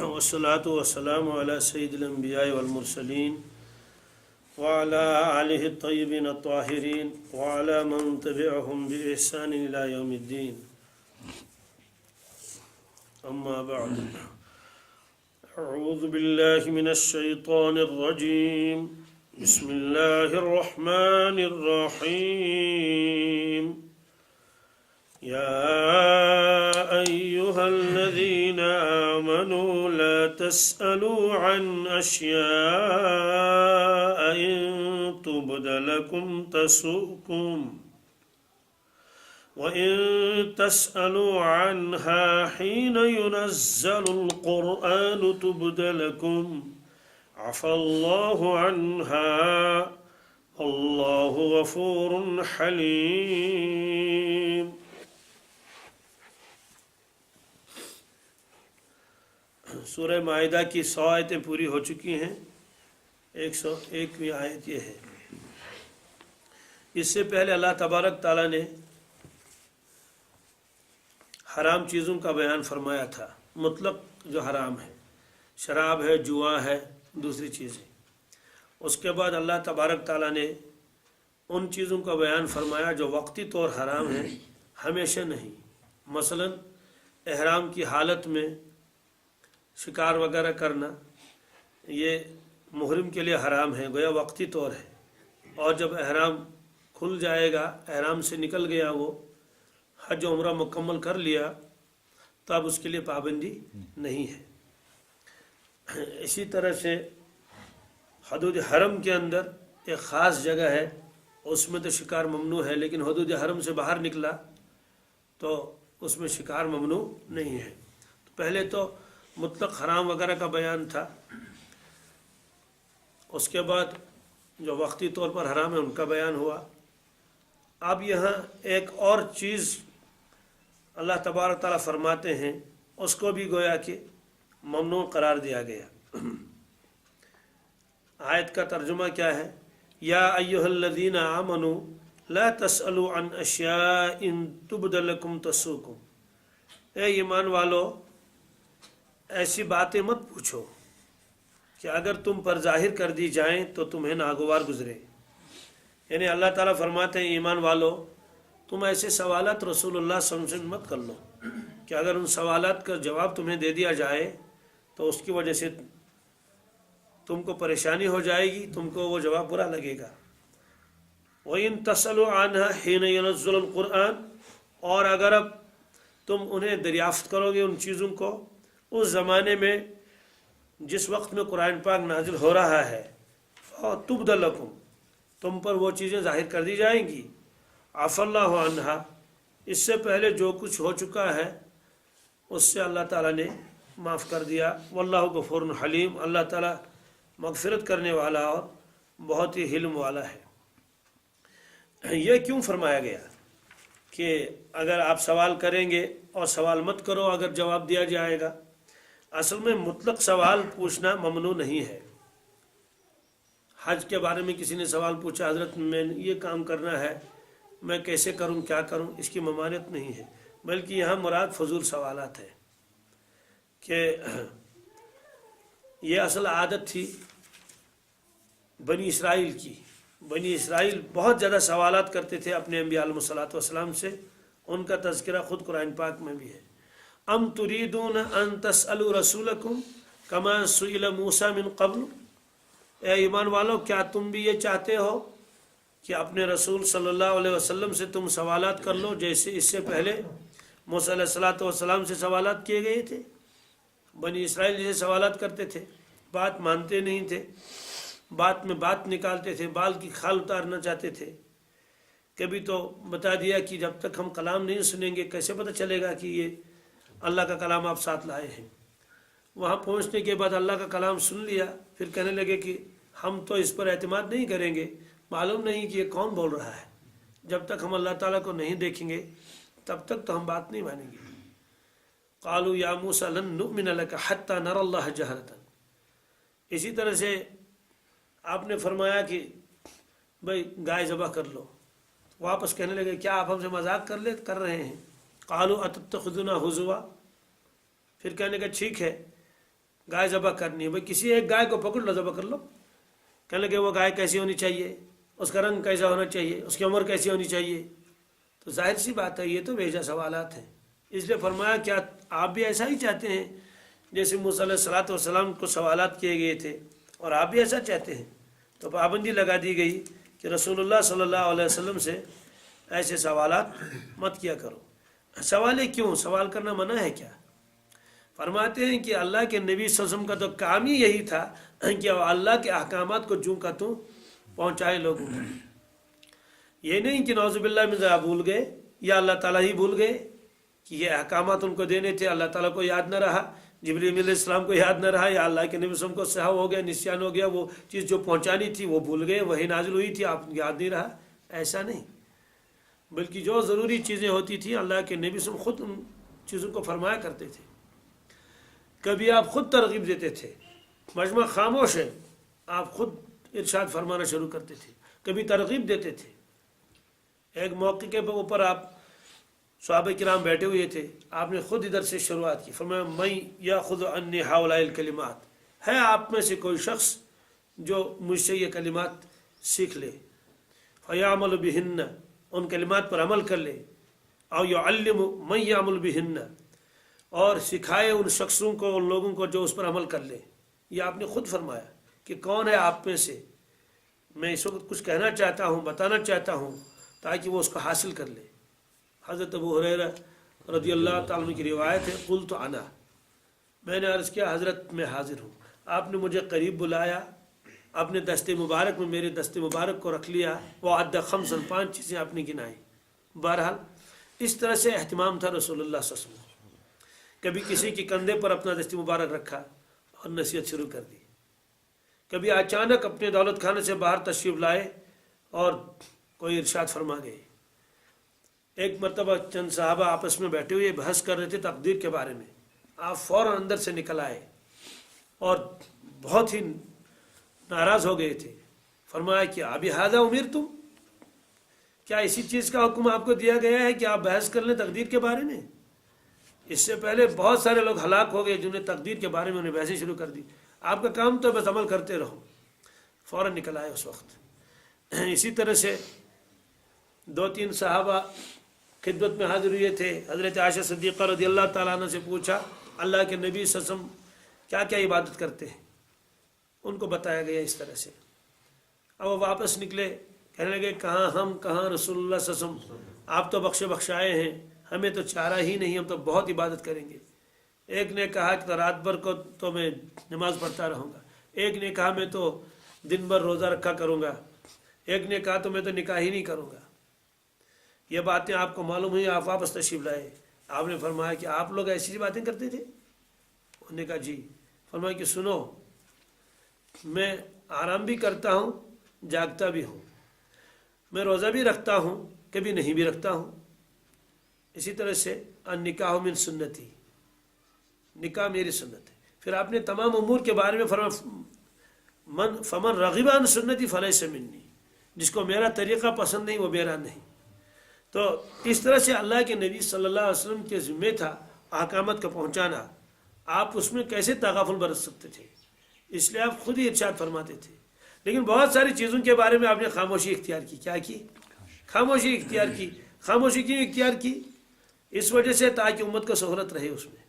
والصلاة والسلام على سيد الأنبياء والمرسلين وعلى آله الطيبين الطاهرين وعلى من تبعهم بإحسان إلى يوم الدين. أما بعد، أعوذ بالله من الشيطان الرجيم. بسم الله الرحمن الرحيم. يا أيها الذين آمنوا لا تسألوا عن أشياء إن تبد لكم تسؤكم وإن تسألوا عنها حين ينزل القرآن تبد لكم عفى الله عنها والله غفور حليم. سورہ مائدہ کی 100 آیتیں پوری ہو چکی ہیں. 101ویں آیت یہ ہے. اس سے پہلے اللہ تبارک تعالیٰ نے حرام چیزوں کا بیان فرمایا تھا، مطلق جو حرام ہے، شراب ہے، جوا ہے، دوسری چیزیں. اس کے بعد اللہ تبارک تعالیٰ نے ان چیزوں کا بیان فرمایا جو وقتی طور حرام ہیں، ہمیشہ نہیں. مثلا احرام کی حالت میں شکار وغیرہ کرنا یہ محرم کے لیے حرام ہے، گویا وقتی طور ہے. اور جب احرام کھل جائے گا، احرام سے نکل گیا، وہ حج و عمرہ مکمل کر لیا، تو اب اس کے لیے پابندی نہیں ہے. اسی طرح سے حدود حرم کے اندر ایک خاص جگہ ہے، اس میں تو شکار ممنوع ہے، لیکن حدود حرم سے باہر نکلا تو اس میں شکار ممنوع نہیں ہے. تو پہلے تو مطلق حرام وغیرہ کا بیان تھا، اس کے بعد جو وقتی طور پر حرام ہے ان کا بیان ہوا. اب یہاں ایک اور چیز اللہ تبارک تعالیٰ فرماتے ہیں، اس کو بھی گویا کہ ممنوع قرار دیا گیا. آیت کا ترجمہ کیا ہے؟ یا ایھا الذین آمنوا لا تسألوا عن اشیاء ان تبد لکم تسؤکم. اے ایمان والو، ایسی باتیں مت پوچھو کہ اگر تم پر ظاہر کر دی جائیں تو تمہیں ناگوار گزرے. یعنی اللہ تعالیٰ فرماتے ہیں ایمان والو، تم ایسے سوالات رسول اللہ صلی اللہ علیہ وسلم مت کر لو کہ اگر ان سوالات کا جواب تمہیں دے دیا جائے تو اس کی وجہ سے تم کو پریشانی ہو جائے گی، تم کو وہ جواب برا لگے گا. وَإِن تَسْأَلُوا عَنْهَا حِينَ يُنَزَّلُ الْقُرْآنَ، اور اگر اب تم انہیں دریافت کرو گے ان چیزوں کو اس زمانے میں جس وقت میں قرآن پاک نازل ہو رہا ہے، تُبْدَ لَكُمْ، تم پر وہ چیزیں ظاہر کر دی جائیں گی. عَفَى اللَّهُ عَنْهَا، اس سے پہلے جو کچھ ہو چکا ہے اس سے اللہ تعالیٰ نے معاف کر دیا. واللہ غفور حلیم، اللہ تعالیٰ مغفرت کرنے والا اور بہت ہی حلم والا ہے. یہ کیوں فرمایا گیا کہ اگر آپ سوال کریں گے اور سوال مت کرو اگر جواب دیا جائے گا؟ اصل میں مطلق سوال پوچھنا ممنوع نہیں ہے. حج کے بارے میں کسی نے سوال پوچھا، حضرت میں یہ کام کرنا ہے، میں کیسے کروں، کیا کروں، اس کی ممانعت نہیں ہے، بلکہ یہاں مراد فضول سوالات ہے. کہ یہ اصل عادت تھی بنی اسرائیل کی. بنی اسرائیل بہت زیادہ سوالات کرتے تھے اپنے انبیاء علیہ الصلوۃ والسلام سے. ان کا تذکرہ خود قرآن پاک میں بھی ہے. ام تريدون ان تسألوا رسولکم کما سئل موسیٰ من قبل. اے ایمان والو، کیا تم بھی یہ چاہتے ہو کہ اپنے رسول صلی اللہ علیہ وسلم سے تم سوالات کر لو جیسے اس سے پہلے موسیٰ علیہ السلام سے سوالات کیے گئے تھے؟ بنی اسرائیل جیسے سوالات کرتے تھے، بات مانتے نہیں تھے، بات میں بات نکالتے تھے، بال کی کھال اتارنا چاہتے تھے. کبھی تو بتا دیا کہ جب تک ہم کلام نہیں سنیں گے کیسے پتہ چلے گا کہ یہ اللہ کا کلام آپ ساتھ لائے ہیں. وہاں پہنچنے کے بعد اللہ کا کلام سن لیا، پھر کہنے لگے کہ ہم تو اس پر اعتماد نہیں کریں گے، معلوم نہیں کہ یہ کون بول رہا ہے. جب تک ہم اللہ تعالیٰ کو نہیں دیکھیں گے تب تک تو ہم بات نہیں مانیں گے. قالوا یا موسیٰ لن نؤمن لک حتی نری اللہ جہرۃ. اسی طرح سے آپ نے فرمایا کہ بھائی گائے ذبح کر لو. واپس کہنے لگے کیا آپ ہم سے مذاق کر رہے ہیں؟ قالوا اتتخذنا ہزوا. پھر کہنے کا ٹھیک ہے گائے ذبح کرنی ہے، بھائی کسی ایک گائے کو پکڑ لو، ذبح کر لو. کہنے لگے وہ گائے کیسی ہونی چاہیے، اس کا رنگ کیسا ہونا چاہیے، اس کی عمر کیسی ہونی چاہیے. تو ظاہر سی بات ہے یہ تو بیجا سوالات ہیں. اس لیے فرمایا کیا آپ بھی ایسا ہی چاہتے ہیں جیسے موسیٰ علیہ الصلوۃ والسلام کو سوالات کیے گئے تھے، اور آپ بھی ایسا چاہتے ہیں؟ تو پابندی لگا دی گئی کہ رسول اللہ صلی اللہ علیہ وسلم سے ایسے سوالات مت کیا کرو. سوال کیوں؟ سوال کرنا منع ہے کیا؟ فرماتے ہیں کہ اللہ کے نبی صلی اللہ علیہ وسلم کا تو کام ہی یہی تھا کہ اللہ کے احکامات کو جوں کا توں پہنچائے لوگوں کو. یہ نہیں کہ نعوذ باللہ من ذالک بھول گئے یا اللہ تعالیٰ ہی بھول گئے کہ یہ احکامات ان کو دینے تھے، اللہ تعالیٰ کو یاد نہ رہا، جبریل علیہ السلام کو یاد نہ رہا، یا اللہ کے نبی صلی اللہ علیہ وسلم کو سہو ہو گیا، نسیان ہو گیا، وہ چیز جو پہنچانی تھی وہ بھول گئے، وہی نازل ہوئی تھی آپ یاد نہیں رہا. ایسا نہیں، بلکہ جو ضروری چیزیں ہوتی تھیں اللہ کے نبی صلی اللہ علیہ وسلم خود ان چیزوں کو فرمایا کرتے تھے. کبھی آپ خود ترغیب دیتے تھے، مجمع خاموش ہے، آپ خود ارشاد فرمانا شروع کرتے تھے، کبھی ترغیب دیتے تھے. ایک موقع کے اوپر آپ صحابہ کرام بیٹھے ہوئے تھے، آپ نے خود ادھر سے شروعات کی، فرمایا میں یاخذ عنی ہؤلاء الکلمات، ہے آپ میں سے کوئی شخص جو مجھ سے یہ کلمات سیکھ لے، فیعمل بہن، ان کلمات پر عمل کر لے، او یعلم من یعمل بہن، اور سکھائے ان شخصوں کو، ان لوگوں کو جو اس پر عمل کر لے. یہ آپ نے خود فرمایا کہ کون ہے آپ میں سے، میں اس وقت کچھ کہنا چاہتا ہوں، بتانا چاہتا ہوں تاکہ وہ اس کو حاصل کر لے. حضرت ابو ہریرہ رضی اللہ تعالیٰ عنہ کی روایت ہے، قلت انا، میں نے عرض کیا حضرت میں حاضر ہوں. آپ نے مجھے قریب بلایا، اپنے دست مبارک میں میرے دست مبارک کو رکھ لیا، وہ عد خمسا، 5 چیزیں آپ نے گنائی. بہرحال اس طرح سے اہتمام تھا رسول اللہ صلی اللہ علیہ وسلم. کبھی کسی کے کندھے پر اپنا دست مبارک رکھا اور نصیحت شروع کر دی. کبھی اچانک اپنے دولت خانے سے باہر تشریف لائے اور کوئی ارشاد فرما گئے. ایک مرتبہ چند صحابہ آپس میں بیٹھے ہوئے بحث کر رہے تھے تقدیر کے بارے میں، آپ فوراً اندر سے نکل آئے اور بہت ہی ناراض ہو گئے تھے. فرمایا کہ ابی ھذا امرتم، کیا اسی چیز کا حکم آپ کو دیا گیا ہے کہ آپ بحث کر لیں تقدیر کے بارے میں؟ اس سے پہلے بہت سارے لوگ ہلاک ہو گئے جنہیں تقدیر کے بارے میں انہیں بحثیں شروع کر دی. آپ کا کام تو بس عمل کرتے رہو. فوراً نکل آئے اس وقت. اسی طرح سے 2-3 صحابہ خدمت میں حاضر ہوئے تھے. حضرت عائشہ صدیقہ رضی اللہ تعالیٰ عنہ سے پوچھا اللہ کے نبی صلی اللہ علیہ وسلم کیا کیا عبادت کرتے ہیں، ان کو بتایا گیا اس طرح سے. اب وہ واپس نکلے، کہنے لگے کہاں ہم، کہاں رسول اللہ صلی اللہ علیہ وسلم، آپ تو بخشائے ہیں، ہمیں تو چارہ ہی نہیں، ہم تو بہت عبادت کریں گے. ایک نے کہا کہ رات بھر کو تو میں نماز پڑھتا رہوں گا، ایک نے کہا میں تو دن بھر روزہ رکھا کروں گا، ایک نے کہا تو میں تو نکاح ہی نہیں کروں گا. یہ باتیں آپ کو معلوم ہوئی، آپ واپس تشریف لائے. آپ نے فرمایا کہ آپ لوگ ایسی باتیں کرتے تھے؟ انہوں نے کہا جی. فرمایا کہ سنو، میں آرام بھی کرتا ہوں، جاگتا بھی ہوں، میں روزہ بھی رکھتا ہوں، کبھی نہیں بھی رکھتا ہوں. اسی طرح سے النکاح من سنتی، نکاح میری سنت ہے. پھر آپ نے تمام امور کے بارے میں فرمایا فمن رغب عن سنتی فلیس منی، جس کو میرا طریقہ پسند نہیں وہ میرا نہیں. تو اس طرح سے اللہ کے نبی صلی اللہ علیہ وسلم کے ذمہ تھا احکامات کا پہنچانا. آپ اس میں کیسے تغافل برت سکتے تھے؟ اس لیے آپ خود ہی ارشاد فرماتے تھے. لیکن بہت ساری چیزوں کے بارے میں آپ نے خاموشی اختیار کی. کیا کی؟ خاموشی اختیار کی. خاموشی کیوں اختیار کی؟ اس وجہ سے تاکہ امت کو سہولت رہے، اس میں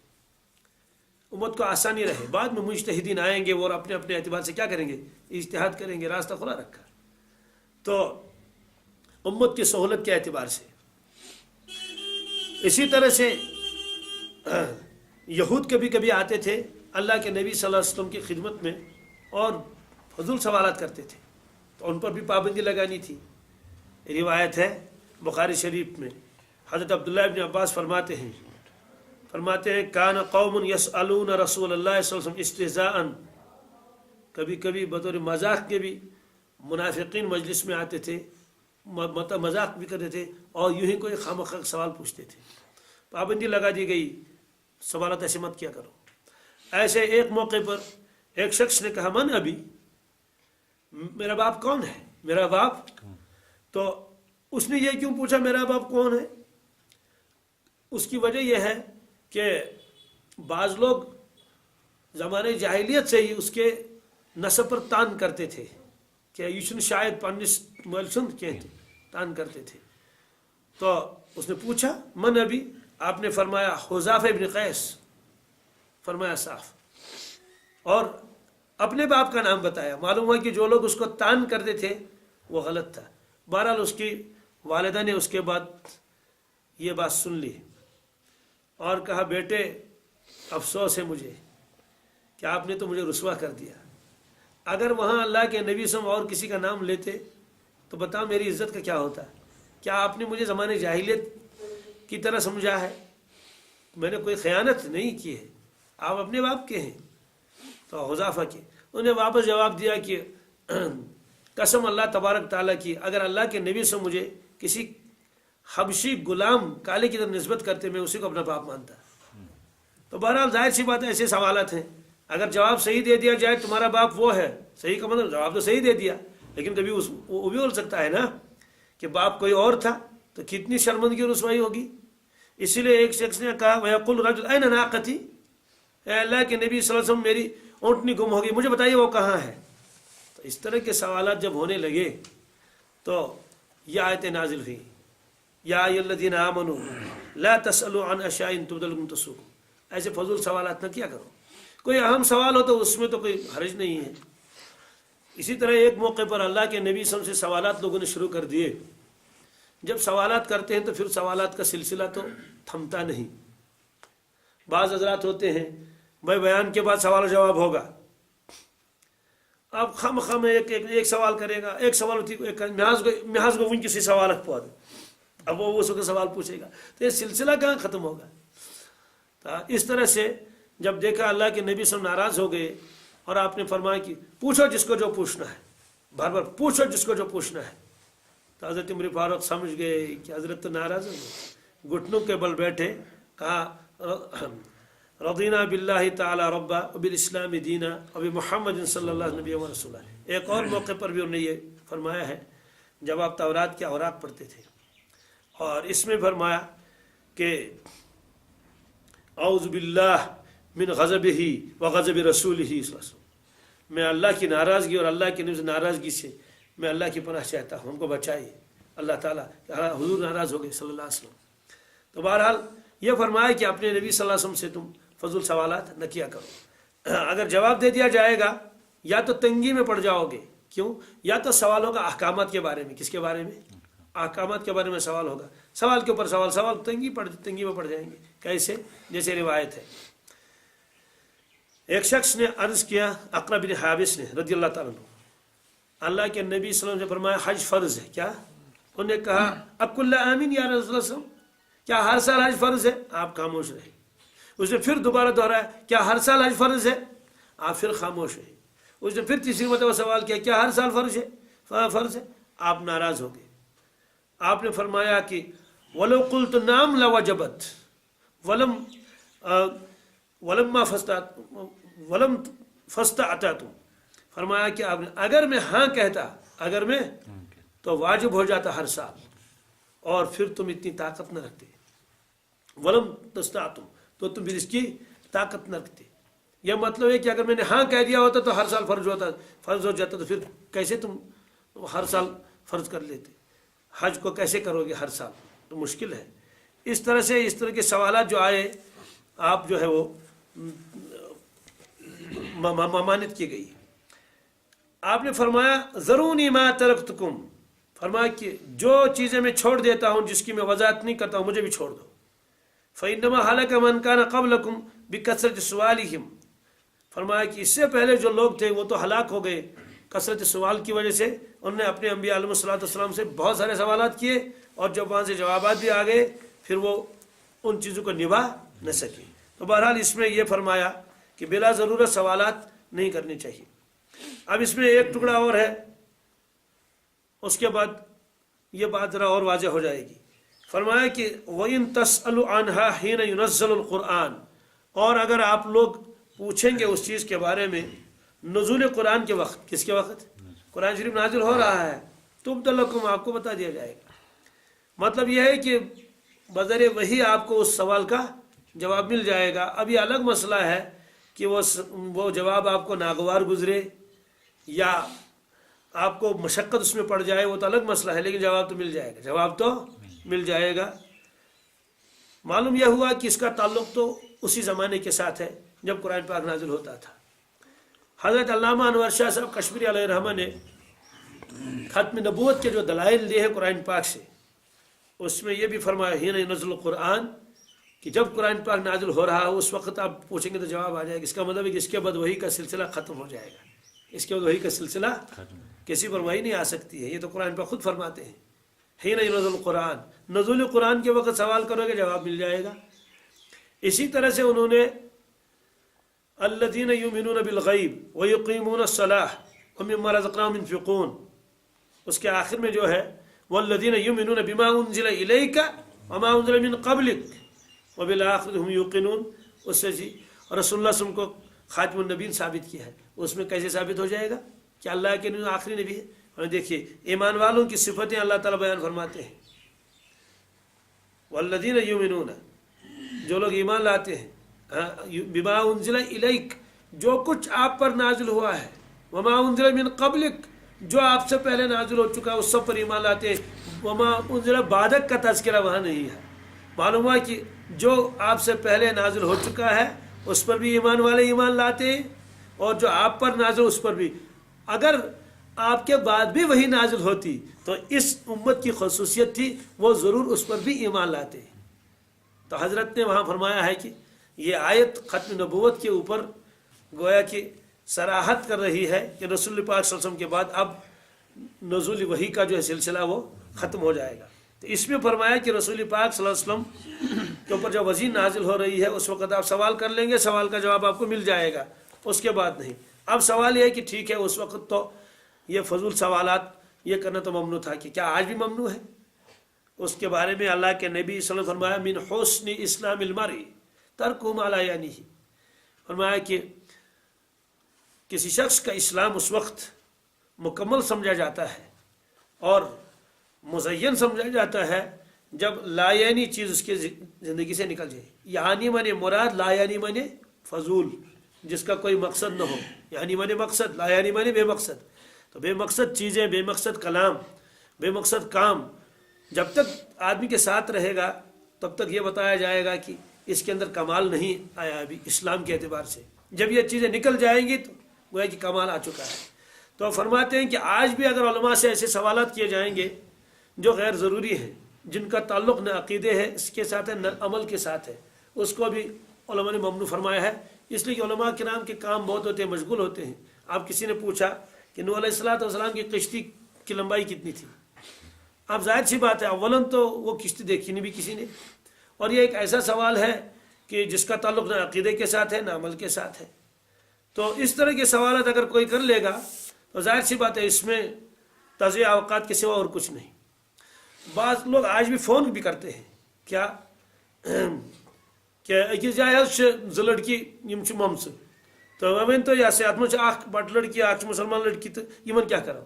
امت کو آسانی رہے. بعد میں مجتہدین آئیں گے اور اپنے اپنے اعتبار سے کیا کریں گے؟ اجتہاد کریں گے. راستہ کھلا رکھا. تو امت کی سہولت کے اعتبار سے. اسی طرح سے یہود کبھی کبھی آتے تھے اللہ کے نبی صلی اللہ علیہ وسلم کی خدمت میں اور فضول سوالات کرتے تھے، تو ان پر بھی پابندی لگانی تھی. روایت ہے بخاری شریف میں، حضرت عبداللہ ابن عباس فرماتے ہیں کان قوم یسألون رسول اللہ صلی اللہ علیہ وسلم استہزاءً، کبھی کبھی بطور مذاق کے بھی منافقین مجلس میں آتے تھے، مذاق بھی کرتے تھے اور یوں ہی کوئی خامخواہ سوال پوچھتے تھے. پابندی لگا دی گئی، سوالات ایسے مت کیا کرو. ایسے ایک موقع پر ایک شخص نے کہا من ابھی، میرا باپ کون ہے؟ میرا باپ. تو اس نے یہ کیوں پوچھا میرا باپ کون ہے؟ اس کی وجہ یہ ہے کہ بعض لوگ زمانے جاہلیت سے ہی اس کے نسب پر تان کرتے تھے کہ یہ چھن شاید پنس مل سند کی تان کرتے تھے. تو اس نے پوچھا من ابھی؟ آپ نے فرمایا حذافہ ابن قیس، فرمایا صاف، اور اپنے باپ کا نام بتایا. معلوم ہوا کہ جو لوگ اس کو تان کرتے تھے وہ غلط تھا. بہرحال اس کی والدہ نے اس کے بعد یہ بات سن لی اور کہا بیٹے افسوس ہے مجھے کہ آپ نے تو مجھے رسوا کر دیا. اگر وہاں اللہ کے نبی صلی اللہ علیہ وسلم اور کسی کا نام لیتے تو بتاؤ میری عزت کا کیا ہوتا. کیا آپ نے مجھے زمانے جاہلیت کی طرح سمجھا ہے؟ میں نے کوئی خیانت نہیں کی ہے، آپ اپنے باپ کے ہیں. تو حذافہ کے انہوں نے واپس جواب دیا کہ قسم اللہ تبارک تعالیٰ کی، اگر اللہ کے نبی سے مجھے کسی حبشی غلام کالے کی طرف نسبت کرتے میں اسی کو اپنا باپ مانتا. تو بہرحال ظاہر سی بات ہے ایسے سوالات ہیں. اگر جواب صحیح دے دیا جائے تمہارا باپ وہ ہے، صحیح کا مطلب جواب تو صحیح دے دیا، لیکن کبھی وہ بھی بول سکتا ہے نا کہ باپ کوئی اور تھا، تو کتنی شرمندگی اور رسوائی ہوگی. اسی لیے ایک شخص نے کہا وَيَقُلُ رَجُلٌ أَيْنَ نَاقَتِي، اے اللہ کے نبی صلی اللہ علیہ وسلم میری اونٹنی گم ہوگی، مجھے بتائیے وہ کہاں ہے. تو اس طرح کے سوالات جب ہونے لگے تو یہ آیتیں نازل ہوئی یا ایھا الذین آمنوا لا تسألوا عن اشیاء تبد لکم تسؤکم. ایسے فضول سوالات نہ کیا کرو. کوئی اہم سوال ہو تو اس میں تو کوئی حرج نہیں ہے. اسی طرح ایک موقع پر اللہ کے نبی صلی اللہ علیہ وسلم سے سوالات لوگوں نے شروع کر دیے. جب سوالات کرتے ہیں تو پھر سوالات کا سلسلہ تو تھمتا نہیں. بعض حضرات ہوتے ہیں بھائی بیان کے بعد سوال و جواب ہوگا، اب خم ایک سوال کرے گا، ایک سوال محاذ کو ون کسی سوال پود، اب وہ اس کو سوال پوچھے گا، تو یہ سلسلہ کہاں ختم ہوگا. تو اس طرح سے جب دیکھا اللہ کے نبی صلی اللہ علیہ وسلم ناراض ہو گئے اور آپ نے فرمایا کہ پوچھو جس کو جو پوچھنا ہے، بار بار پوچھو جس کو جو پوچھنا ہے. تو حضرت عمر فاروق سمجھ گئے کہ حضرت تو ناراض ہو گئے، گھٹنوں کے بل بیٹھے، کہا رضینا باللہ تعالی ربا وبالاسلام دینا وبمحمد صلی اللہ علیہ نبی و رسولہ. ایک اور موقع پر بھی انہوں نے یہ فرمایا ہے جب آپ تورات کے اوراق پڑھتے تھے، اور اس میں فرمایا کہ اعوذ باللہ من غضبہ وغضب رسولہ صلی اللہ علیہ وسلم، میں اللہ کی ناراضگی اور اللہ کی نبی سے ناراضگی سے میں اللہ کی پناہ چاہتا ہوں، ہم کو بچائیے. اللہ تعالیٰ حضور ناراض ہو گئے صلی اللہ علیہ وسلم. تو بہرحال یہ فرمایا کہ اپنے نبی صلی اللہ علیہ وسلم سے تم فضول سوالات نہ کیا کرو. اگر جواب دے دیا جائے گا یا تو تنگی میں پڑ جاؤ گے، کیوں؟ یا تو سوال ہوگا احکامات کے بارے میں. کس کے بارے میں؟ احکامات کے بارے میں سوال ہوگا، سوال کے اوپر سوال تنگی میں پڑ جائیں گے. کیسے؟ جیسے روایت ہے ایک شخص نے عرض کیا اقرا بن حابس نے رضی اللہ تعالیٰ عنہ، اللہ کے نبی صلی اللہ علیہ وسلم نے فرمایا حج فرض ہے کیا؟ انہوں نے کہا اکل آمین یا رسول اللہ صلی اللہ علیہ وسلم، کیا ہر سال حج فرض ہے؟ آپ خاموش رہے. اس نے پھر دوبارہ دہرایا کیا ہر سال حج فرض ہے؟ آپ پھر خاموش رہے. اس نے پھر تیسری مرتبہ سوال کیا کیا ہر سال فرض ہے؟ آپ ناراض ہو گئے. آپ نے فرمایا کہ وَلَوْ قُلْتُ نَعَمْ لَوَجَبَتْ وَلَمْ فَاسْتَعْتَعْتُمْ. فرمایا کہ آپ نے اگر میں ہاں کہتا، اگر میں تو واجب ہو جاتا ہر سال، اور پھر تم اتنی طاقت نہ رکھتے. وَلَمْ تَسْتَعْتُمْ، تو تم پھر اس کی طاقت نہ رکھتے. یہ مطلب ہے کہ اگر میں نے ہاں کہہ دیا ہوتا تو ہر سال فرض ہو جاتا، تو پھر کیسے تم ہر سال فرض کر لیتے؟ حج کو کیسے کرو گے ہر سال؟ تو مشکل ہے. اس طرح کے سوالات جو آئے، آپ جو ہے وہ ممانعت کی گئی. آپ نے فرمایا ذرونی ما ترکتکم، فرمایا کہ جو چیزیں میں چھوڑ دیتا ہوں جس کی میں وضاحت نہیں کرتا ہوں مجھے بھی چھوڑ دو. فإنما هلك من كان قبلكم بكثرة سؤالهم، فرمایا کہ اس سے پہلے جو لوگ تھے وہ تو ہلاک ہو گئے کثرت سوال کی وجہ سے. انہوں نے اپنے انبیاء علیہ الصلوۃ والسلام سے بہت سارے سوالات کیے، اور جب وہاں سے جوابات بھی آ گئے پھر وہ ان چیزوں کو نبھا نہ سکے. تو بہرحال اس میں یہ فرمایا کہ بلا ضرورت سوالات نہیں کرنے چاہیے. اب اس میں ایک ٹکڑا اور ہے، اس کے بعد یہ بات ذرا اور واضح ہو جائے گی. فرمایا کہ وَإِن تَسْأَلُ عَنْهَا حِينَ يُنَزَّلُ الْقُرْآنِ، اور اگر آپ لوگ پوچھیں گے اس چیز کے بارے میں نزول قرآن کے وقت. کس کے وقت؟ قرآن شریف نازل ہو رہا ہے، تُبْدَ لَكُمْ، آپ کو بتا دیا جائے گا. مطلب یہ ہے کہ بذریعہ وہی آپ کو اس سوال کا جواب مل جائے گا. اب یہ الگ مسئلہ ہے کہ وہ جواب آپ کو ناگوار گزرے یا آپ کو مشقت اس میں پڑ جائے وہ تو الگ مسئلہ ہے، لیکن جواب تو مل جائے گا، جواب تو مل جائے گا۔ معلوم یہ ہوا کہ اس کا تعلق تو اسی زمانے کے ساتھ ہے جب قرآن پاک نازل ہوتا تھا۔ حضرت علامہ انور شاہ صاحب کشمیری علیہ رحمہ نے ختم نبوت کے جو دلائل دیے ہیں قرآن پاک سے، اس میں یہ بھی فرمایا حین نزل القرآن کہ جب قرآن پاک نازل ہو رہا ہے اس وقت آپ پوچھیں گے تو جواب آ جائے گا۔ اس کا مطلب ہے کہ اس کے بعد وحی کا سلسلہ ختم ہو جائے گا، اس کے بعد وحی کا سلسلہ کسی پر وحی نہیں آ سکتی ہے، یہ تو قرآن پاک خود فرماتے ہیں۔ حین نزل القرآن، نزول قرآن کے وقت سوال کرو گے جواب مل جائے گا۔ اسی طرح سے انہوں نے الذین یؤمنون بالغیب ویقیمون الصلاۃ ومما رزقناہم ينفقون، اس کے آخر میں جو ہے والذین یؤمنون بما انزل الیک وما انزل من قبلک وبالآخرۃ هم یوقنون، اس سے جی رسول اللہ صلی اللہ علیہ وسلم کو خاتم النبیین ثابت کیا ہے، اس میں کیسے ثابت ہو جائے گا کہ اللہ کے آخری نبی ہے؟ اور دیکھیے ایمان والوں کی صفتیں اللہ تعالیٰ بیان فرماتے ہیں، والذین یؤمنون، جو لوگ ایمان لاتے ہیں، بما انزل الیک، جو کچھ آپ پر نازل ہوا ہے، وما انزل من قبلک، جو آپ سے پہلے نازل ہو چکا ہے اس سب پر ایمان لاتے ہیں۔ وما انزل بعدک کا تذکرہ وہاں نہیں ہے، معلوم ہوا کہ جو آپ سے پہلے نازل ہو چکا ہے اس پر بھی ایمان والے ایمان لاتے ہیں، اور جو آپ پر نازل اس پر بھی۔ اگر آپ کے بعد بھی وہی نازل ہوتی تو اس امت کی خصوصیت تھی وہ ضرور اس پر بھی ایمان لاتے۔ تو حضرت نے وہاں فرمایا ہے کہ یہ آیت ختم نبوت کے اوپر گویا کہ صراحت کر رہی ہے کہ رسول پاک صلی اللہ علیہ وسلم کے بعد اب نزول وحی کا جو ہے سلسلہ وہ ختم ہو جائے گا۔ تو اس میں فرمایا کہ رسول پاک صلی اللہ علیہ وسلم کے اوپر جب وحی نازل ہو رہی ہے اس وقت آپ سوال کر لیں گے، سوال کا جواب آپ کو مل جائے گا، اس کے بعد نہیں۔ اب سوال یہ ہے کہ ٹھیک ہے اس وقت تو یہ فضول سوالات یہ کرنا تو ممنوع تھا، کہ کیا آج بھی ممنوع ہے؟ اس کے بارے میں اللہ کے نبی صلی اللہ علیہ وسلم فرمایا من حسن اسلام المرء ترکہ ما لا یعنیہ، فرمایا کہ کسی شخص کا اسلام اس وقت مکمل سمجھا جاتا ہے اور مزین سمجھا جاتا ہے جب لا یعنی چیز اس کی زندگی سے نکل جائے۔ یعنی مانے مراد، لا یعنی مانے فضول، جس کا کوئی مقصد نہ ہو، یعنی مانے مقصد، لا یعنی مانے بے مقصد۔ تو بے مقصد چیزیں، بے مقصد کلام، بے مقصد کام جب تک آدمی کے ساتھ رہے گا تب تک یہ بتایا جائے گا کہ اس کے اندر کمال نہیں آیا ابھی اسلام کے اعتبار سے۔ جب یہ چیزیں نکل جائیں گی تو گویا کہ کمال آ چکا ہے۔ تو فرماتے ہیں کہ آج بھی اگر علماء سے ایسے سوالات کیے جائیں گے جو غیر ضروری ہیں، جن کا تعلق نہ عقیدے ہے اس کے ساتھ ہے نہ عمل کے ساتھ ہے، اس کو بھی علماء نے ممنوع فرمایا ہے، اس لیے کہ علماء کرام کے کام بہت ہوتے ہیں، مشغول ہوتے ہیں۔ آپ کسی نے پوچھا کہ نوح علیہ السلام کی کشتی کی لمبائی کتنی تھی؟ اب ظاہر سی بات ہے اولاً تو وہ کشتی دیکھی نہیں بھی کسی نے، اور یہ ایک ایسا سوال ہے کہ جس کا تعلق نہ عقیدے کے ساتھ ہے نہ عمل کے ساتھ ہے۔ تو اس طرح کے سوالات اگر کوئی کر لے گا تو ظاہر سی بات ہے اس میں تضیع اوقات کے سوا اور کچھ نہیں۔ بعض لوگ آج بھی فون بھی کرتے ہیں، کیا کہ أکِس جایہِ حظ چھِ زٕ لڑکی یِم چھِ ممژٕ تو ون تو یہ اتھ منٛز چھِ اکھ بٹ لڑکی اکھ مسلمان لڑکی تو یمن کیا کرو؟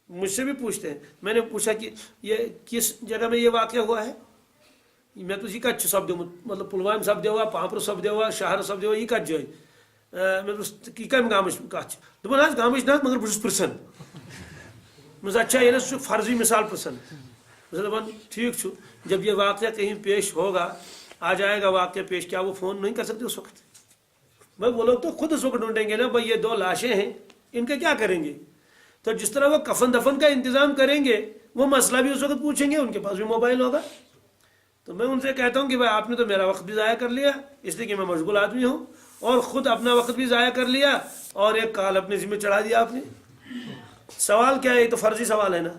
مجھ سے بھی پوچھتے ہیں۔ میں نے پوچھا کہ یہ کس جگہ میں یہ واقعہ ہوا ہے؟ میں تو یہ کت سپدیومت، مطلب پلوامہ سپدیوا، پامپر سپدیوا، شہر سپدیوا، یہ کت جائے؟ یہ کم گامٕچ کتھ چھِ؟ دپان حظ گامٕچ نہ مگر بہٕ چھُس پرژھان۔ مطلب اچھا یہ نا فرضی مثال پرژھان۔ دپان ٹھیک چھُ، جب یہ واقعہ کہیں پیش ہوگا، آ جائے گا واقعہ پیش، کیا وہ فون نہیں کر سکتے اس وقت؟ بھائی وہ لوگ تو خود اس وقت ڈھونڈیں گے نا، بھائی یہ دو لاشیں ہیں ان کا کیا کریں گے؟ تو جس طرح وہ کفن دفن کا انتظام کریں گے وہ مسئلہ بھی اس وقت پوچھیں گے، ان کے پاس بھی موبائل ہوگا۔ تو میں ان سے کہتا ہوں کہ بھائی آپ نے تو میرا وقت بھی ضائع کر لیا، اس لیے کہ میں مشغول آدمی ہوں، اور خود اپنا وقت بھی ضائع کر لیا اور ایک کال اپنے ذمہ چڑھا دیا آپ نے۔ سوال کیا ہے؟ یہ تو فرضی سوال ہے نا۔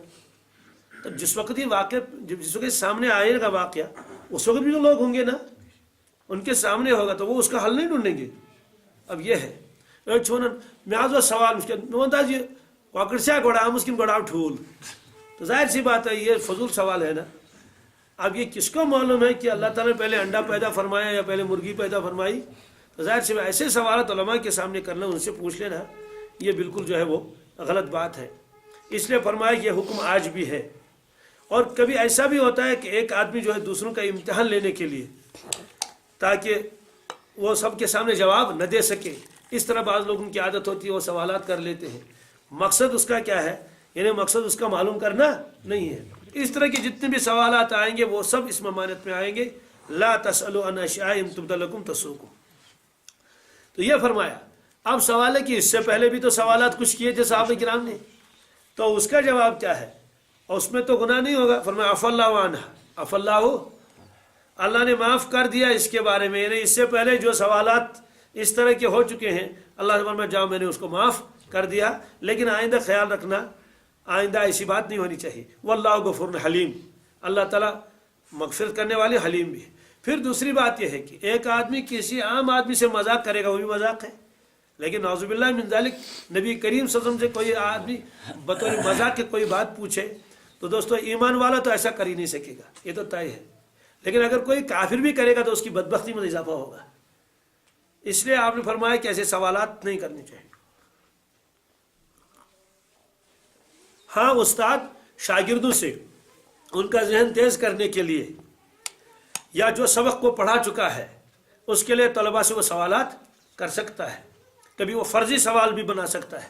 تو جس وقت یہ واقعہ، جس وقت سامنے آئے گا واقعہ، اس وقت بھی تو لوگ ہوں گے نا، ان کے سامنے ہوگا تو وہ اس کا حل نہیں ڈھونڈیں گے۔ اب یہ ہے چھوڑن میں آج وہ سوال مجھ یہ کۄکر چھا گۄڈٕ آمٕژ کِنہٕ گۄڈٕ آو ٹھوٗل؟ تو ظاہر سی بات ہے یہ فضول سوال ہے نا۔ اب یہ کس کو معلوم ہے کہ اللہ تعالیٰ نے پہلے انڈا پیدا فرمایا یا پہلے مرغی پیدا فرمائی؟ تو ظاہر سی بات ایسے سوالات علماء کے سامنے کرنا، ان سے پوچھ لینا، یہ بالکل جو ہے وہ غلط بات ہے۔ اس لیے فرمایا کہ یہ حکم آج بھی ہے۔ اور کبھی ایسا بھی ہوتا ہے کہ ایک آدمی جو ہے دوسروں کا امتحان لینے کے لیے، تاکہ وہ سب کے سامنے جواب نہ دے سکے. اس طرح بعض لوگوں کی عادت ہوتی ہے وہ سوالات کر لیتے ہیں. مقصد اس کا کیا ہے؟ یعنی مقصد اس کا معلوم کرنا نہیں ہے. اس طرح کے جتنے بھی سوالات آئیں گے وہ سب اس ممانعت میں آئیں گے. لا تسألوا عن اشیاء ان تبد لکم تسؤکم. تو یہ فرمایا. اب سوال ہے کہ اس سے پہلے بھی تو سوالات کچھ کیے تھے صحابہ کرام نے، تو اس کا جواب کیا ہے؟ اور اس میں تو گناہ نہیں ہوگا. فرمایا عفا اللہ عنہ، عفا اللہ، اللہ نے معاف کر دیا اس کے بارے میں. یعنی اس سے پہلے جو سوالات اس طرح کے ہو چکے ہیں اللہ نے فرمایا جاؤ میں نے اس کو معاف کر دیا. لیکن آئندہ خیال رکھنا، آئندہ ایسی بات نہیں ہونی چاہیے. واللہ غفور حلیم، اللہ تعالیٰ مغفرت کرنے والے حلیم بھی ہے. پھر دوسری بات یہ ہے کہ ایک آدمی کسی عام آدمی سے مذاق کرے گا، وہ بھی مذاق ہے. لیکن نعوذ باللہ من ذالک نبی کریم صلی اللہ علیہ وسلم سے کوئی آدمی بطور مذاق کے کوئی بات پوچھے تو دوستو ایمان والا تو ایسا کر ہی نہیں سکے گا، یہ تو طے ہے. لیکن اگر کوئی کافر بھی کرے گا تو اس کی بدبختی میں اضافہ ہوگا. اس لیے آپ نے فرمایا کہ ایسے سوالات نہیں کرنے چاہیے. ہاں استاد شاگردوں سے ان کا ذہن تیز کرنے کے لیے یا جو سبق کو پڑھا چکا ہے اس کے لیے طلباء سے وہ سوالات کر سکتا ہے. کبھی وہ فرضی سوال بھی بنا سکتا ہے.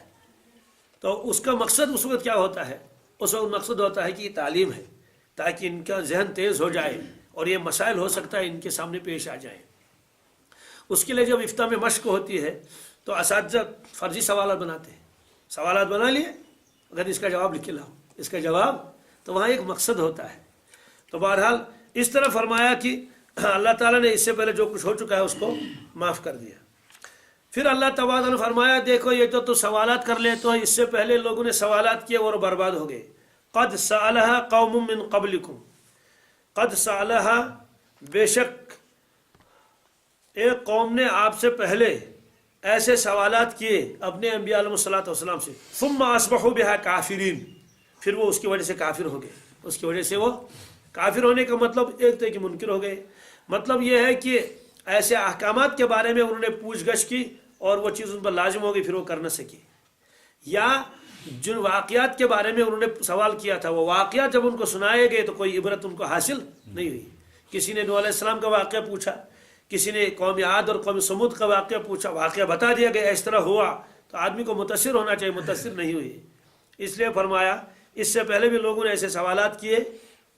تو اس کا مقصد اس وقت کیا ہوتا ہے؟ اس وقت مقصد ہوتا ہے کہ یہ تعلیم ہے تاکہ ان کا ذہن تیز ہو جائے اور یہ مسائل ہو سکتا ہے ان کے سامنے پیش آ جائیں. اس کے لیے جب افتاح میں مشق ہوتی ہے تو اساتذہ فرضی سوالات بناتے ہیں. سوالات بنا لیے، اگر اس کا جواب لکھ کے لاؤ، اس کا جواب، تو وہاں ایک مقصد ہوتا ہے. تو بہرحال اس طرح فرمایا کہ اللہ تعالیٰ نے اس سے پہلے جو کچھ ہو چکا ہے اس کو معاف کر دیا. پھر اللہ تبارک نے فرمایا دیکھو یہ تو سوالات کر لے، تو اس سے پہلے لوگوں نے سوالات کیے اور برباد ہو گئے. قد سألها قوم من قبلکم، قد سألها، بے شک ایک قوم نے آپ سے پہلے ایسے سوالات کیے اپنے انبیاء علیہ الصلوۃ والسلام سے. ثم اصبحوا بها کافرین، پھر وہ اس کی وجہ سے کافر ہو گئے. اس کی وجہ سے وہ کافر ہونے کا مطلب ایک تو کہ منکر ہو گئے. مطلب یہ ہے کہ ایسے احکامات کے بارے میں انہوں نے پوچھ گچھ کی اور وہ چیز ان پر لازم ہو گئی، پھر وہ کر نہ سکی. یا جن واقعات کے بارے میں انہوں نے سوال کیا تھا وہ واقعات جب ان کو سنائے گئے تو کوئی عبرت ان کو حاصل نہیں ہوئی. کسی نے نوح علیہ السلام کا واقعہ پوچھا، کسی نے قوم عاد اور قوم سمود کا واقعہ پوچھا، واقعہ بتا دیا گیا اس طرح ہوا، تو آدمی کو متاثر ہونا چاہیے، متاثر نہیں ہوئی. اس لیے فرمایا اس سے پہلے بھی لوگوں نے ایسے سوالات کیے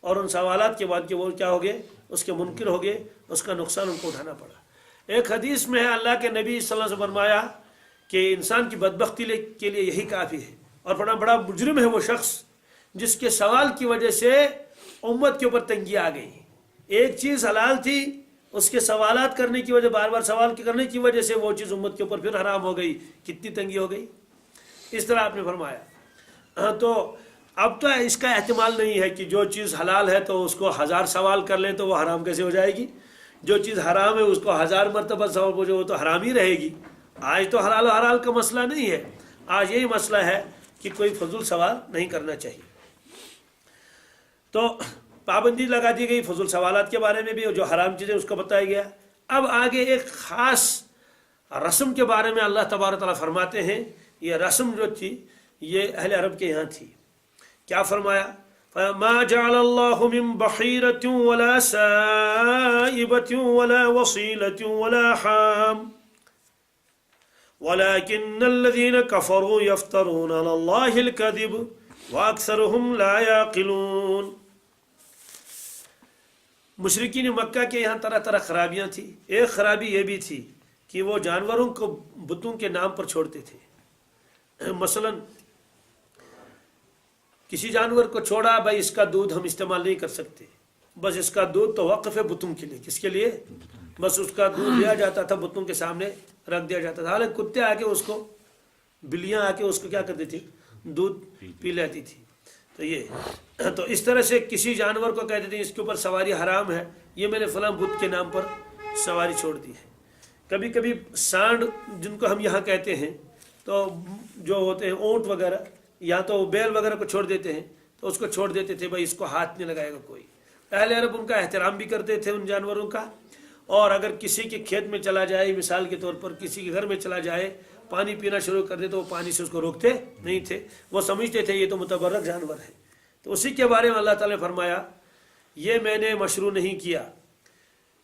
اور ان سوالات کے بعد کہ وہ کیا ہو گئے، اس کے منکر ہو گئے، اس کا نقصان ان کو اٹھانا پڑا. ایک حدیث میں ہے اللہ کے نبی صلی اللہ علیہ وسلم فرمایا کہ انسان کی بدبختی کے لیے یہی کافی ہے، اور بڑا مجرم ہے وہ شخص جس کے سوال کی وجہ سے امت کے اوپر تنگی آ گئی. ایک چیز حلال تھی، اس کے سوالات کرنے کی وجہ، بار بار سوال کرنے کی وجہ سے وہ چیز امت کے اوپر پھر حرام ہو گئی. کتنی تنگی ہو گئی. اس طرح آپ نے فرمایا. تو اب تو اس کا احتمال نہیں ہے کہ جو چیز حلال ہے تو اس کو 1000 سوال کر لیں تو وہ حرام کیسے ہو جائے گی. جو چیز حرام ہے اس کو 1000 مرتبہ سوال پوچھو وہ تو حرام ہی رہے گی. آج تو حلال و حرام کا مسئلہ نہیں ہے، آج یہی مسئلہ ہے کہ کوئی فضول سوال نہیں کرنا چاہیے. تو پابندی لگا دی گئی فضول سوالات کے بارے میں بھی، اور جو حرام چیزیں اس کو بتایا گیا. اب آگے ایک خاص رسم کے بارے میں اللہ تبارک تعالیٰ فرماتے ہیں. یہ رسم جو تھی یہ اہل عرب کے یہاں تھی. کیا فرمایا؟ فَمَا جَعَلَ اللَّهُ مِن بَحِيرَةٍ وَلَا سَائِبَةٍ وَلَا وَصِيلَةٍ وَلَا حَامٍ وَلَكِنَّ الَّذِينَ كَفَرُوا يَفْتَرُونَ عَلَى اللَّهِ الْكَذِبَ وَأَكْثَرُهُمْ لَا يَعْقِلُونَ. مشرکین مکہ کے یہاں طرح طرح خرابیاں تھیں. ایک خرابی یہ بھی تھی کہ وہ جانوروں کو بتوں کے نام پر چھوڑتے تھے. مثلا کسی جانور کو چھوڑا، بھائی اس کا دودھ ہم استعمال نہیں کر سکتے، بس اس کا دودھ تو وقف ہے بتوں کے لیے. کس کے لیے؟ بس اس کا دودھ لیا جاتا تھا، بتوں کے سامنے رکھ دیا جاتا تھا. حالانکہ کتے آ کے اس کو، بلیاں آ کے اس کو کیا کرتی تھی؟ دودھ پی لیتی تھی. تو یہ تو اس طرح سے کسی جانور کو کہتے تھے اس کے اوپر سواری حرام ہے، یہ میں نے فلاں بت کے نام پر سواری چھوڑ دی ہے. کبھی کبھی سانڈ جن کو ہم یہاں کہتے ہیں، تو جو ہوتے ہیں اونٹ وغیرہ یا تو بیل وغیرہ کو چھوڑ دیتے ہیں، تو اس کو چھوڑ دیتے تھے بھائی اس کو ہاتھ نہیں لگائے گا کوئی. اہل عرب ان کا احترام بھی کرتے تھے ان جانوروں کا. اور اگر کسی کے کھیت میں چلا جائے، مثال کے طور پر کسی کے گھر میں چلا جائے، پانی پینا شروع کر دے تو وہ پانی سے اس کو روکتے نہیں تھے. وہ سمجھتے تھے یہ تو متبرک جانور ہے. تو اسی کے بارے میں اللہ تعالیٰ نے فرمایا یہ میں نے مشروع نہیں کیا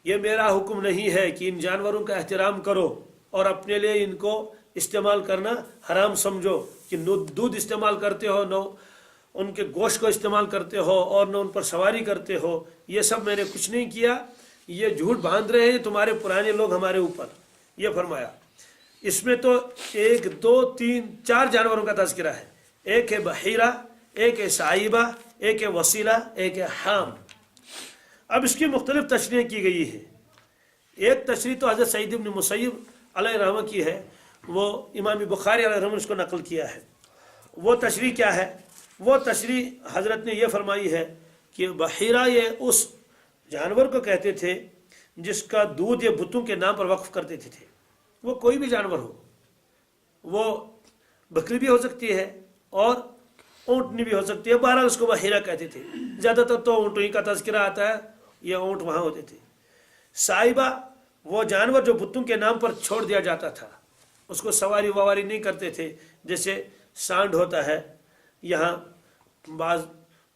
یہ میرا حکم نہیں ہے کہ ان جانوروں کا احترام کرو اور اپنے لیے ان کو استعمال کرنا حرام سمجھو، کہ نہ دودھ استعمال کرتے ہو، نہ ان کے گوشت کو استعمال کرتے ہو، اور نہ ان پر سواری کرتے ہو. یہ سب میں نے کچھ نہیں کیا، یہ جھوٹ باندھ رہے ہیں تمہارے پرانے لوگ ہمارے اوپر. یہ فرمایا. اس میں تو 1 2 3 4 جانوروں کا تذکرہ ہے. ایک ہے بحیرہ، ایک ہے سائبہ، ایک ہے وسیلہ، ایک ہے حام. اب اس کی مختلف تشریح کی گئی ہے. ایک تشریح تو حضرت سعید بن مسیب علیہ رحمہ کی ہے، وہ امام بخاری علیہ رحمہ نے اس کو نقل کیا ہے. وہ تشریح کیا ہے؟ وہ تشریح حضرت نے یہ فرمائی ہے کہ بحیرہ یہ اس جانور کو کہتے تھے جس کا دودھ یہ بتوں کے نام پر وقف کر دیتے تھے. وہ کوئی بھی جانور ہو، وہ بکری بھی ہو سکتی ہے اور اونٹنی بھی ہو سکتی ہے، بہرحال اس کو بحیرہ کہتے تھے. زیادہ تر تو اونٹنی کا تذکرہ آتا ہے، یہ اونٹ وہاں ہوتے تھے. سائبہ وہ جانور جو بتوں کے نام پر چھوڑ دیا جاتا تھا، اس کو سواری وواری نہیں کرتے تھے. جیسے سانڈ ہوتا ہے، یہاں بعض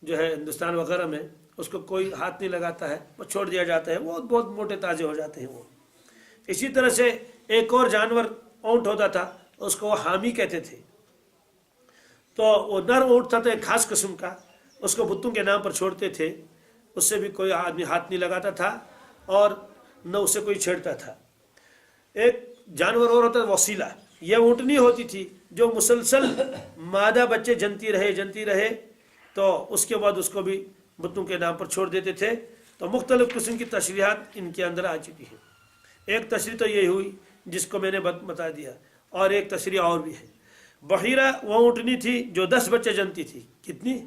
جو ہے ہندوستان وغیرہ میں اس کو کوئی ہاتھ نہیں لگاتا ہے، وہ چھوڑ دیا جاتا ہے، وہ بہت موٹے تازے ہو جاتے ہیں. وہ اسی طرح سے ایک اور جانور اونٹ ہوتا تھا، اس کو وہ حامی کہتے تھے. تو وہ نر اونٹ تھا، تو ایک خاص قسم کا، اس کو بتوں کے نام پر چھوڑتے تھے. اس سے بھی کوئی آدمی ہاتھ نہیں لگاتا تھا اور نہ اسے کوئی چھیڑتا تھا. ایک جانور اور ہوتا ہے وسیلہ. یہ اونٹنی ہوتی تھی جو مسلسل مادہ بچے جنتی رہے تو اس کے بعد اس کو بھی بتوں کے نام پر چھوڑ دیتے تھے. تو مختلف قسم کی تشریحات ان کے اندر آ چکی ہیں. ایک تشریح تو یہ ہوئی جس کو میں نے بتا دیا، اور ایک تشریح اور بھی ہے. بحیرہ وہ اونٹنی تھی جو 10 بچے جنتی تھی. کتنی؟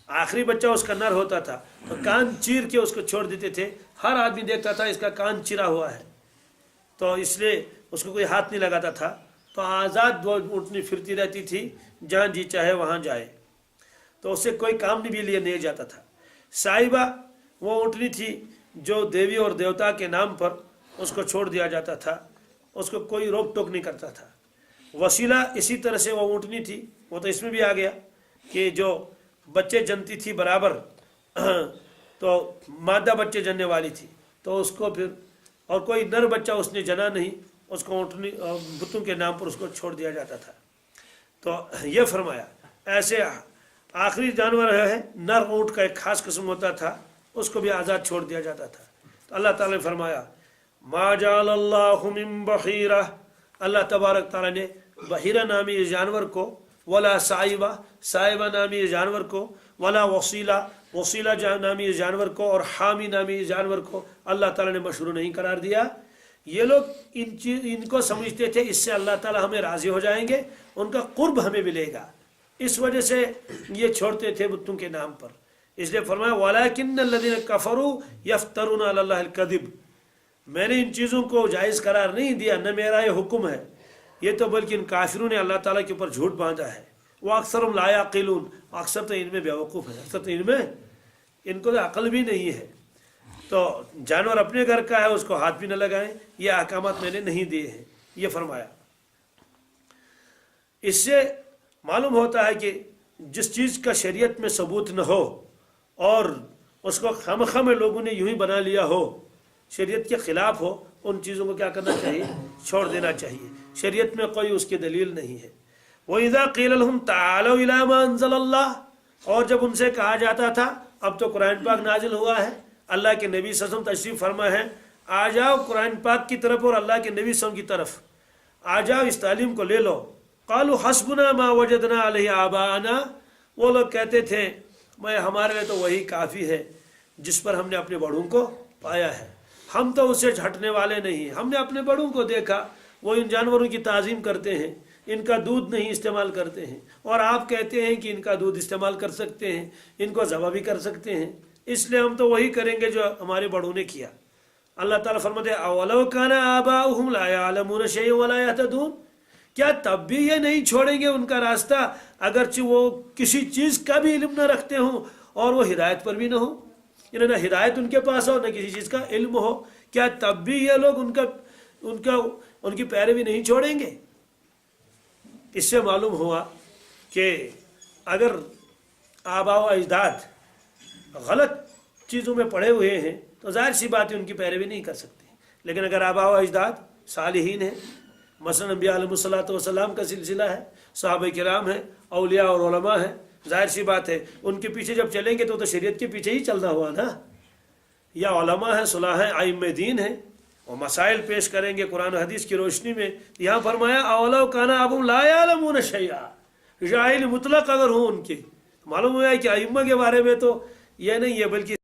آخری بچہ اس کا نر ہوتا تھا تو کان چیر کے اس کو چھوڑ دیتے تھے. ہر آدمی دیکھتا تھا اس کا کان چرا ہوا ہے، تو اس لیے اس کو کوئی ہاتھ نہیں لگاتا تھا. تو آزاد وہ اونٹنی پھرتی رہتی تھی، جہاں جی چاہے وہاں جائے، تو اسے کوئی کام بھی لیے نہیں جاتا تھا. سائبہ وہ اونٹنی تھی جو دیوی اور دیوتا کے نام پر اس کو چھوڑ دیا جاتا تھا، اس کو کوئی روک ٹوک نہیں کرتا تھا. وسیلہ اسی طرح سے وہ اونٹنی تھی، وہ تو اس میں بھی آ گیا کہ جو بچے جنتی تھی برابر، تو مادہ بچے جننے والی تھی، تو اس کو پھر اور کوئی نر بچہ اس نے جنا نہیں، اس کو اونٹنی بتوں کے نام پر اس کو چھوڑ دیا جاتا تھا. تو یہ فرمایا. ایسے آخری جانور ہے نر اونٹ کا ایک خاص قسم ہوتا تھا، اس کو بھی آزاد چھوڑ دیا جاتا تھا. تو اللہ تعالیٰ نے فرمایا ما جعل اللہ من بحیرہ، اللہ تبارک تعالیٰ نے بحیرہ نامی اس جانور کو، ولا سائبہ نامی اس جانور کو، ولا وسیلہ نامی اس جانور کو، اور حامی نامی اس جانور کو اللہ تعالیٰ نے مشروع نہیں قرار دیا. یہ لوگ ان کو سمجھتے تھے اس سے اللہ تعالیٰ ہمیں راضی ہو جائیں گے، ان کا قرب ہمیں ملے گا، اس وجہ سے یہ چھوڑتے تھے بتوں کے نام پر. اس لیے فرمایا وَلَكِنَّ الَّذِينَ كَفَرُوا يَفْتَرُونَ عَلَى اللَّهِ الْكَذِبَ. میں نے ان چیزوں کو جائز قرار نہیں دیا، نہ میرا یہ حکم ہے، یہ تو بلکہ ان کافروں نے اللہ تعالیٰ کے اوپر جھوٹ باندھا ہے. وَأَكْثَرُهُمْ لَا يَعْقِلُونَ، اکثر تو ان میں بیوقوف ہے، اکثر تو ان کو تو عقل بھی نہیں ہے. تو جانور اپنے گھر کا ہے، اس کو ہاتھ بھی نہ لگائیں، یہ احکامات میں نے نہیں دیے ہیں، یہ فرمایا. اس سے معلوم ہوتا ہے کہ جس چیز کا شریعت میں ثبوت نہ ہو اور اس کو خواہ لوگوں نے یوں ہی بنا لیا ہو، شریعت کے خلاف ہو، ان چیزوں کو کیا کرنا چاہیے؟ چھوڑ دینا چاہیے. شریعت میں کوئی اس کی دلیل نہیں ہے. وَإِذَا قِيلَ لَهُمْ تَعَالَوْا إِلَىٰ مَا أَنزَلَ اللَّهُ، اور جب ان سے کہا جاتا تھا، اب تو قرآن پاک نازل ہوا ہے، اللہ کے نبی صلی اللہ علیہ وسلم تشریف فرما ہے، آ جاؤ قرآن پاک کی طرف اور اللہ کے نبی صلی اللہ علیہ وسلم کی طرف، آ جاؤ اس تعلیم کو لے لو. قالوا حسبنا ما وجدنا علیہ آباءنا، وہ لوگ کہتے تھے میں ہمارے لیے تو وہی کافی ہے جس پر ہم نے اپنے بڑوں کو پایا ہے، ہم تو اس سے ہٹنے والے نہیں. ہم نے اپنے بڑوں کو دیکھا وہ ان جانوروں کی تعظیم کرتے ہیں، ان کا دودھ نہیں استعمال کرتے ہیں، اور آپ کہتے ہیں کہ ان کا دودھ استعمال کر سکتے ہیں، ان کو ذبح بھی کر سکتے ہیں، اس لیے ہم تو وہی کریں گے جو ہمارے بڑوں نے کیا. اللہ تعالیٰ فرماتے ہیں اولو کان آباؤہم لا یعلمون شیئا ولا یہتدون، کیا تب بھی یہ نہیں چھوڑیں گے ان کا راستہ اگرچہ وہ کسی چیز کا بھی علم نہ رکھتے ہوں اور وہ ہدایت پر بھی نہ ہوں، یعنی نہ ہدایت ان کے پاس ہو نہ کسی چیز کا علم ہو، کیا تب بھی یہ لوگ ان کی پیروی نہیں چھوڑیں گے؟ اس سے معلوم ہوا کہ اگر آباء و اجداد غلط چیزوں میں پڑے ہوئے ہیں تو ظاہر سی بات ہے ان کی پیروی نہیں کر سکتے. لیکن اگر آباء و اجداد صالحین ہیں، مثلا انبیاء علیہ الصلوۃ والسلام کا سلسلہ ہے، صحابہ کرام ہیں، اولیاء اور علماء ہیں، ظاہر سی بات ہے ان کے پیچھے جب چلیں گے تو شریعت کے پیچھے ہی چلنا ہوا نا. یا علماء ہیں، صلاح ہیں، ائمہ دین ہیں، وہ مسائل پیش کریں گے قرآن و حدیث کی روشنی میں. یہاں فرمایا اولو کان ابو لا یعلمون شیئا، جاہل مطلق اگر ہوں ان کے، معلوم ہوا ہے کہ ائمہ کے بارے میں تو یہ نہیں ہے بلکہ